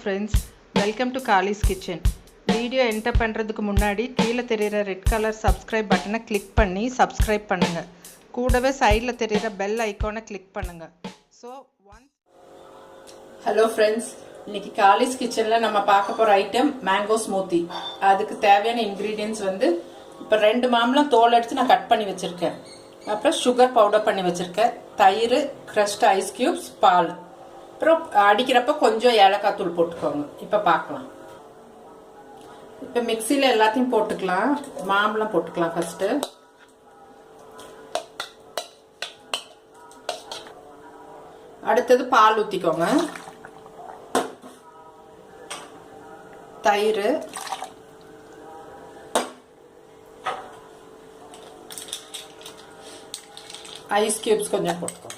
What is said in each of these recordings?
friends, welcome to Kali's Kitchen. Video enter பண்ணுறதுக்கு முன்னாடி கீழே தெரிகிற ரெட் கலர் சப்ஸ்கிரைப் பட்டனை கிளிக் பண்ணி சப்ஸ்கிரைப் பண்ணுங்கள். கூடவே சைடில் தெரிகிற பெல் ஐக்கானை கிளிக் பண்ணுங்கள். ஸோ ஹலோ ஃப்ரெண்ட்ஸ், இன்னைக்கு காலிஸ் கிச்சனில் நம்ம பார்க்க போகிற ஐட்டம் மேங்கோ ஸ்மூத்தி. அதுக்கு தேவையான இன்க்ரீடியன்ஸ் வந்து இப்போ 2 மாம்பழம் தோல் எடுத்து நான் கட் பண்ணி வச்சுருக்கேன். அப்புறம் சுகர் பவுடர் பண்ணி வச்சுருக்கேன், தயிர், க்ரஷ்ட் ஐஸ் க்யூப்ஸ், பால், அப்புறம் அடிக்கிறப்ப கொஞ்சம் ஏலக்காய் தூள் போட்டுக்கோங்க. இப்போ பார்க்கலாம். இப்போ மிக்சியில் எல்லாத்தையும் போட்டுக்கலாம். மாம்பழம் போட்டுக்கலாம் ஃபர்ஸ்ட்டு. அடுத்தது பால் ஊற்றிக்கோங்க, தயிர், ஐஸ் கியூப்ஸ் கொஞ்சம் போட்டுக்கோங்க.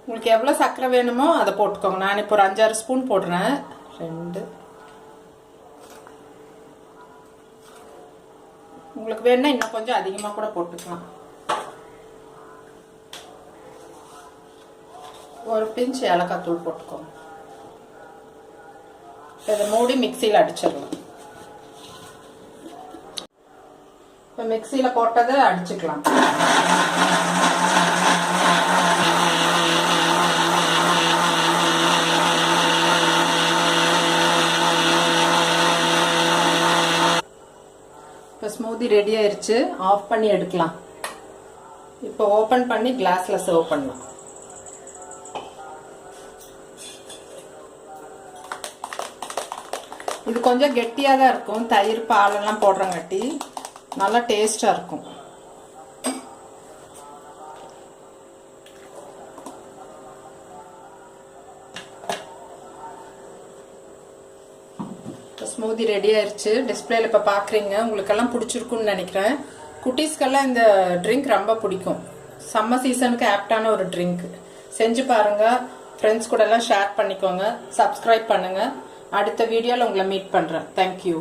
உங்களுக்கு எவ்வளோ சர்க்கரை வேணுமோ அதை போட்டுக்கோங்க. நான் இப்போ ஒரு 5-6 ஸ்பூன் போடுறேன். 2, உங்களுக்கு வேணும்னா இன்னும் கொஞ்சம் அதிகமாக கூட போட்டுக்கலாம். ஒரு பிஞ்ச் ஏலக்காய் தூள் போட்டுக்கோங்க. இதை மூடி மிக்சியில் அடிச்சிடலாம். இப்போ மிக்சியில் போட்டதை அடிச்சுக்கலாம். இப்போ ஸ்மூதி ரெடி ஆயிருச்சு. ஆஃப் பண்ணி எடுக்கலாம். இப்போ ஓப்பன் பண்ணி கிளாஸ்ல சர்வ் பண்ணலாம். இது கொஞ்சம் கெட்டியாக தான் இருக்கும். தயிர், பாலெல்லாம் போடுறங்காட்டி நல்லா டேஸ்டாக இருக்கும். ஸ்மூதி ரெடி ஆயிடுச்சு. டிஸ்பிளேல இப்போ பார்க்குறீங்க. உங்களுக்கெல்லாம் பிடிச்சிருக்குன்னு நினைக்கிறேன். குட்டீஸ்க்கெல்லாம் இந்த ட்ரிங்க் ரொம்ப பிடிக்கும். சம்மர் சீசனுக்கு ஆப்டான ஒரு ட்ரிங்க். செஞ்சு பாருங்கள். ஃப்ரெண்ட்ஸ் கூட எல்லாம் ஷேர் பண்ணிக்கோங்க. சப்ஸ்கிரைப் பண்ணுங்கள். அடுத்த வீடியோவில் உங்களை மீட் பண்ணுறேன். தேங்க்யூ.